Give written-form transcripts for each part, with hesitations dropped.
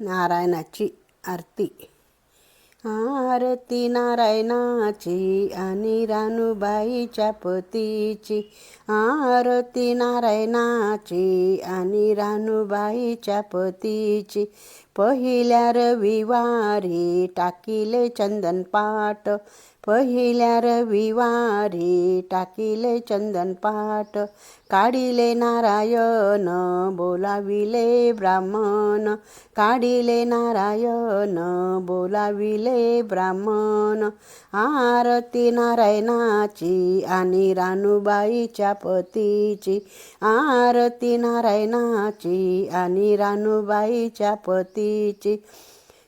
नारायणाची आरती. आरती नारायणाची आणि रानूबाईच्या पतीची. आरती नारायणाची आणि रानूबाईच्या पतीची. पहिल्या रविवारी टाकिले चंदन पाट. पहिल्या रविवारी टाकिले चंदन पाट. काढिले नारायण बोलाविले ब्राह्मण. काढिले नारायण बोलाविले ब्राह्मण. आरती नारायणाची आणि रानूबाईच्या पतीची. आरती नारायणाची आणि रानूबाईच्या पतीची.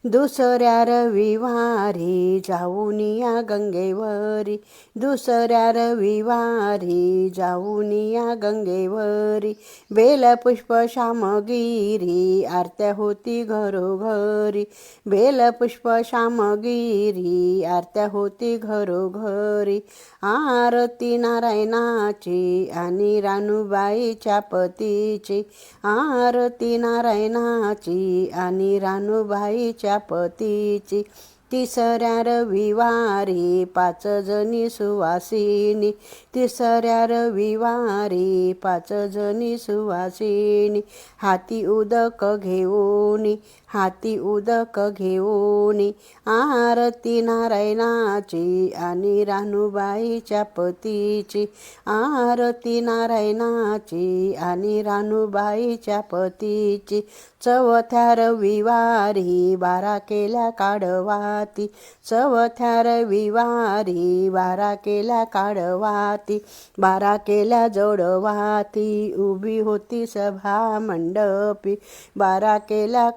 दुसऱ्या रविवारी जाऊन या गंगेवरी. दुसऱ्या रविवारी जाऊन या गंगेवरी. बेलपुष्प श्यामगिरी आरत्या होती घरोघरी. बेलपुष्प श्यामगिरी आरत्या होती घरोघरी. आरती नारायणाची आणि रानूबाईच्या पतीची. आरती नारायणाची आणि रानूबाईच्या पतीची. तिसऱ्या रविवारी 5 जणी सुवासिनी. तिसऱ्या रविवारी 5 जणी सुवासिनी. हाती उदक घेऊनी. हाती उदक घेऊनी. आरती नारायणाची आणि रानूबाईच्या पतीची. आरती नारायणाची आणि रानूबाईच्या पतीची. चौथ्या रविवारी 12 केल्या काढवाती. चौथ्या रविवारी 12 केल्या काढवाती. 12 केल्या जोडवाती. उभी होती सभा मंडपी. 12 केल्या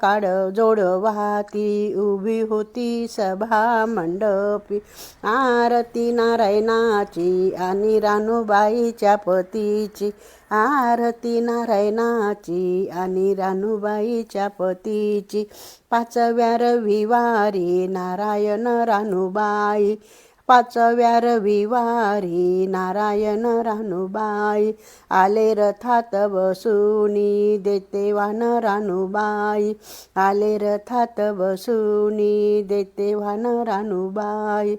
जोडवाती. उभी होती सभा मंडपी. आरती नारायणाची आणि रानूबाईच्या पतीची. आरती नारायणाची आणि रानूबाईच्या पतीची. 5व्या रविवारी नारायण रानूबाई. 5व्या रविवारी नारायण रानूबाई. आले रथात बसूनी देते वान रानूबाई. आले रथात बसूनी देते वान रानूबाई.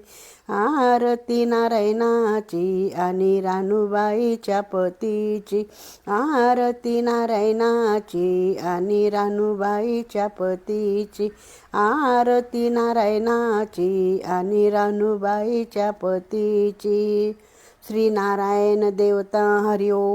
आरती नारायणाची आणि रानूबाईच्या पतीची. आरती नारायणाची आणि रानूबाईच्या पतीची. आरती नारायणाची आणि रानूबाईच्या पतीची. श्री नारायण देवता हरि ओम.